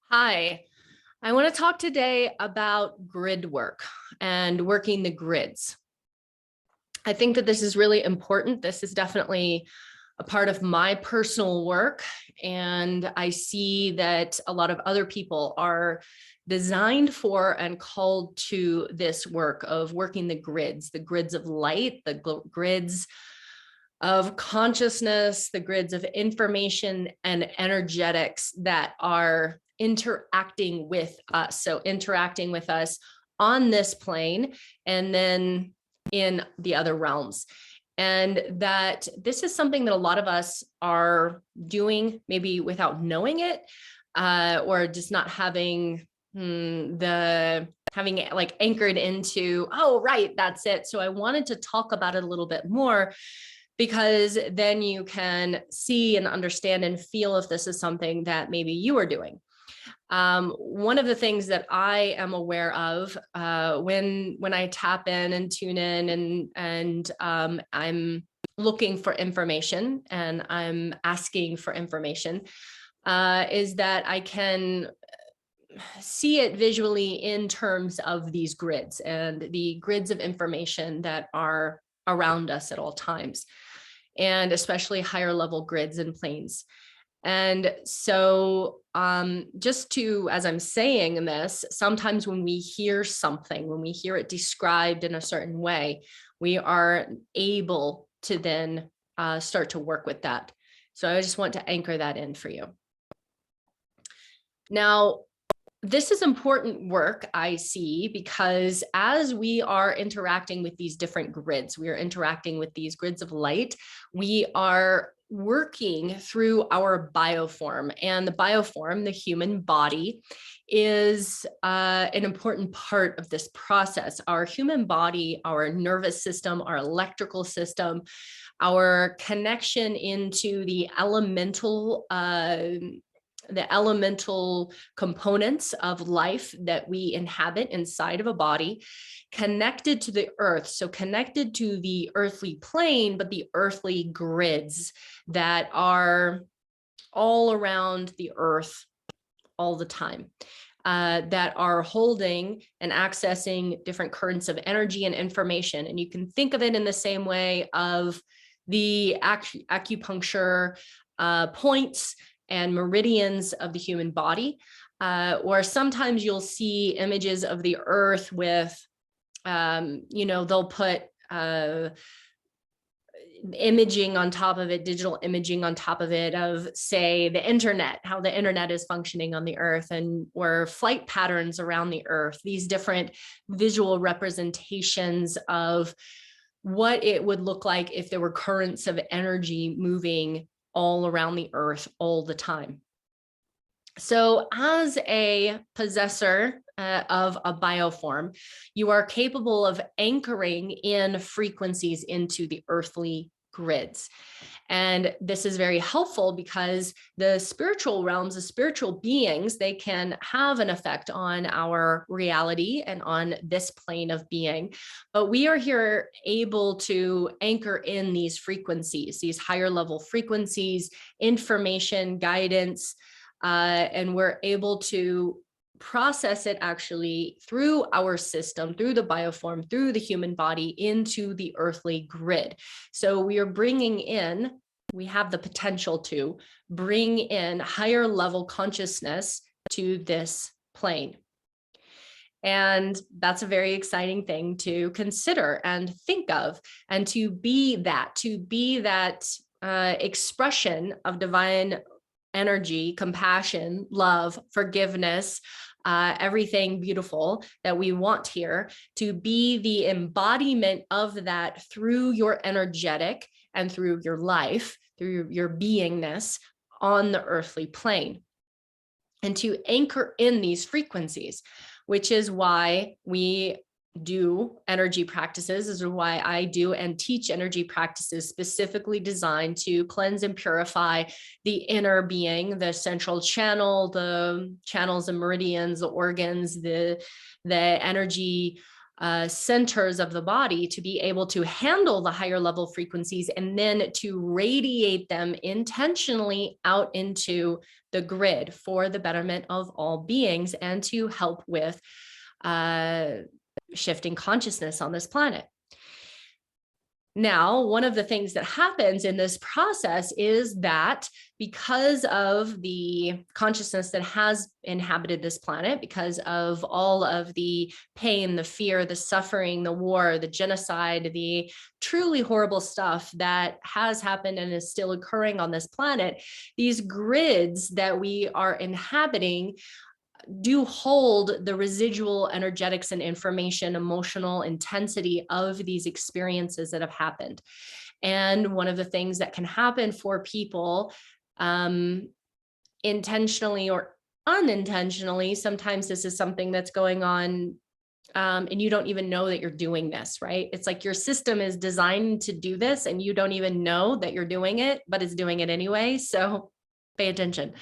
Hi, I want to talk today about grid work and working the grids. I think that this is really important. This is definitely a part of my personal work, and I see that a lot of other people are designed for and called to this work of working the grids of light, the grids of consciousness, the grids of information and energetics that are interacting with us. So interacting with us on this plane and then in the other realms. And that this is something that a lot of us are doing maybe without knowing it, or just not having having it like anchored into, oh, right, that's it. So I wanted to talk about it a little bit more, because then you can see and understand and feel if this is something that maybe you are doing. One of the things that I am aware of when I tap in and tune in and I'm looking for information and I'm asking for information, is that I can see it visually in terms of these grids and the grids of information that are around us at all times, and especially higher level grids and planes. And so just to, as I'm saying this, sometimes when we hear something, when we hear it described in a certain way, we are able to then start to work with that. So I just want to anchor that in for you. Now, this is important work, I see, because as we are interacting with these different grids, we are interacting with these grids of light, we are working through our bioform. And the bioform, the human body, is an important part of this process. Our human body, our nervous system, our electrical system, our connection into the elemental components of life that we inhabit inside of a body, connected to the earth. So connected to the earthly plane, but the earthly grids that are all around the earth all the time, that are holding and accessing different currents of energy and information. And you can think of it in the same way of the acupuncture points and meridians of the human body, or sometimes you'll see images of the earth with, they'll put imaging on top of it, digital imaging on top of it of, say, the internet, how the internet is functioning on the earth, and or flight patterns around the earth, these different visual representations of what it would look like if there were currents of energy moving all around the earth all the time. So as a possessor of a bioform, you are capable of anchoring in frequencies into the earthly grids. And this is very helpful because the spiritual realms, the spiritual beings, they can have an effect on our reality and on this plane of being. But we are here able to anchor in these frequencies, these higher level frequencies, information, guidance, and we're able to process it actually through our system, through the bioform, through the human body into the earthly grid. So we are bringing in, we have the potential to bring in higher level consciousness to this plane. And that's a very exciting thing to consider and think of, and to be that expression of divine energy, compassion, love, forgiveness, everything beautiful that we want here, to be the embodiment of that through your energetic and through your life, through your beingness on the earthly plane, and to anchor in these frequencies, which is why we do energy practices. This is why I do and teach energy practices specifically designed to cleanse and purify the inner being, the central channel, the channels and meridians, the organs, the energy centers of the body to be able to handle the higher level frequencies and then to radiate them intentionally out into the grid for the betterment of all beings and to help with shifting consciousness on this planet. Now, one of the things that happens in this process is that because of the consciousness that has inhabited this planet, because of all of the pain, the fear, the suffering, the war, the genocide, the truly horrible stuff that has happened and is still occurring on this planet, these grids that we are inhabiting do hold the residual energetics and information, emotional intensity of these experiences that have happened. And one of the things that can happen for people, intentionally or unintentionally, sometimes this is something that's going on and you don't even know that you're doing this, right? It's like your system is designed to do this and you don't even know that you're doing it, but it's doing it anyway. So pay attention.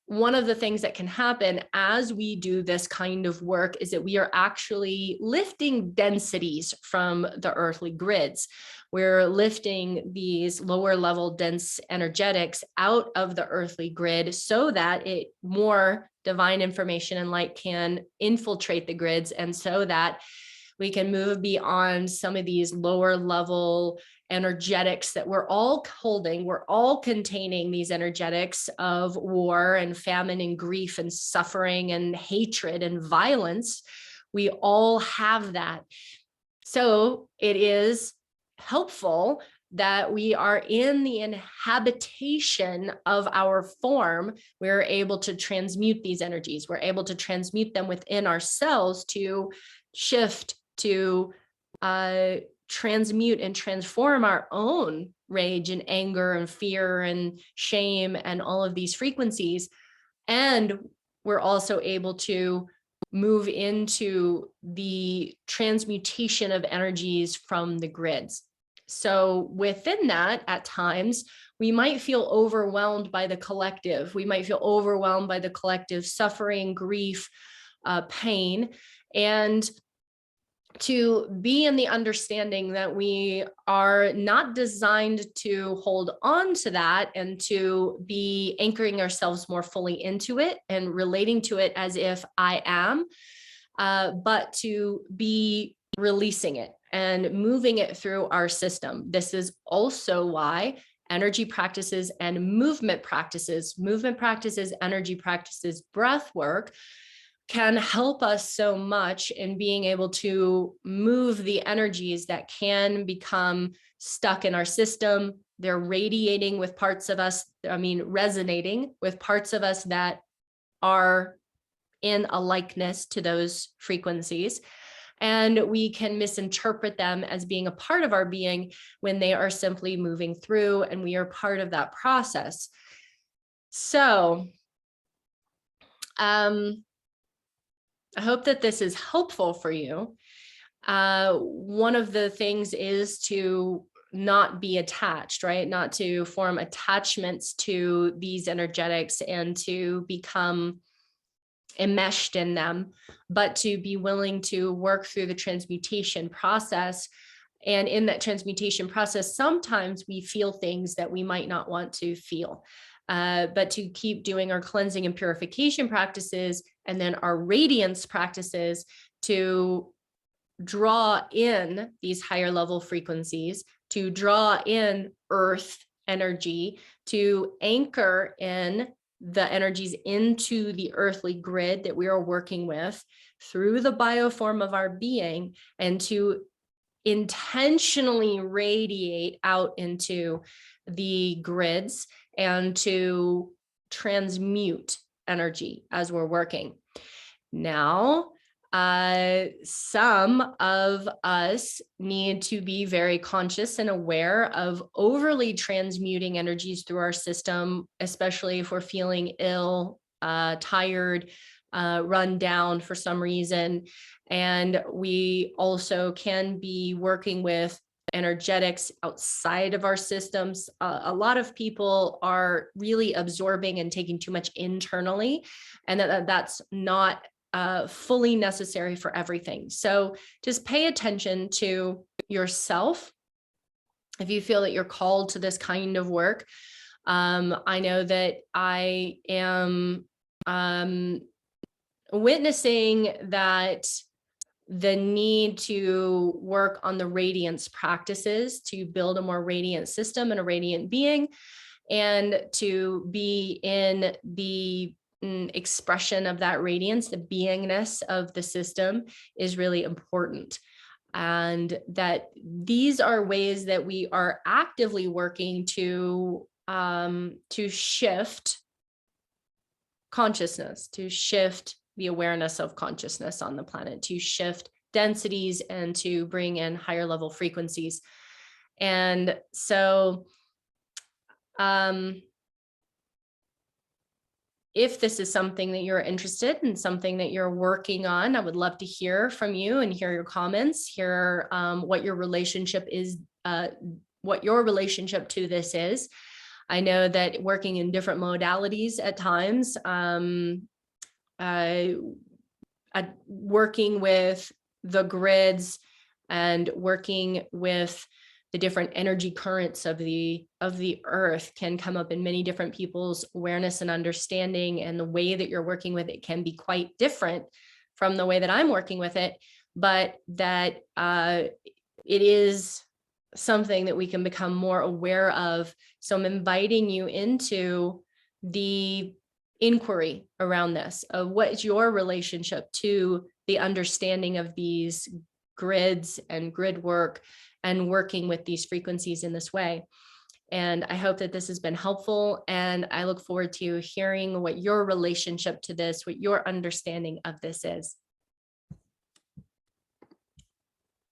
One of the things that can happen as we do this kind of work is that we are actually lifting densities from the earthly grids. We're lifting these lower level dense energetics out of the earthly grid so that more divine information and light can infiltrate the grids, and so that we can move beyond some of these lower level energetics that we're all holding. We're all containing these energetics of war and famine and grief and suffering and hatred and violence. We all have that. So it is helpful that we are in the inhabitation of our form. We're able to transmute these energies. We're able to transmute them within ourselves to shift, to transmute and transform our own rage and anger and fear and shame and all of these frequencies. And we're also able to move into the transmutation of energies from the grids. So within that, at times, we might feel overwhelmed by the collective. We might feel overwhelmed by the collective suffering, grief, pain, and to be in the understanding that we are not designed to hold on to that and to be anchoring ourselves more fully into it and relating to it as if I am, but to be releasing it and moving it through our system. This is also why energy practices and movement practices, energy practices, breath work can help us so much in being able to move the energies that can become stuck in our system. They're radiating with parts of us, resonating with parts of us that are in a likeness to those frequencies. And we can misinterpret them as being a part of our being when they are simply moving through, and we are part of that process. So, I hope that this is helpful for you. One of the things is to not be attached, right? Not to form attachments to these energetics and to become enmeshed in them, but to be willing to work through the transmutation process. And in that transmutation process, sometimes we feel things that we might not want to feel. But to keep doing our cleansing and purification practices and then our radiance practices to draw in these higher level frequencies, to draw in earth energy, to anchor in the energies into the earthly grid that we are working with through the bioform of our being, and to intentionally radiate out into the grids and to transmute energy as we're working. Now, some of us need to be very conscious and aware of overly transmuting energies through our system, especially if we're feeling ill, tired, run down for some reason. And we also can be working with energetics outside of our systems. A lot of people are really absorbing and taking too much internally, and that's not fully necessary for everything. So just pay attention to yourself. If you feel that you're called to this kind of work, I know that I am witnessing that the need to work on the radiance practices to build a more radiant system and a radiant being, and to be in the expression of that radiance, the beingness of the system is really important. And that these are ways that we are actively working to shift consciousness, to shift the awareness of consciousness on the planet, to shift densities and to bring in higher level frequencies. And so if this is something that you're interested in, something that you're working on, I would love to hear from you and hear your comments, hear what your relationship is, what your relationship to this is. I know that working in different modalities at times, working with the grids and working with the different energy currents of the earth can come up in many different people's awareness and understanding, and the way that you're working with it can be quite different from the way that I'm working with it, but that it is something that we can become more aware of. So I'm inviting you into the inquiry around this, of what is your relationship to the understanding of these grids and grid work and working with these frequencies in this way. And I hope that this has been helpful, and I look forward to hearing what your relationship to this, what your understanding of this is.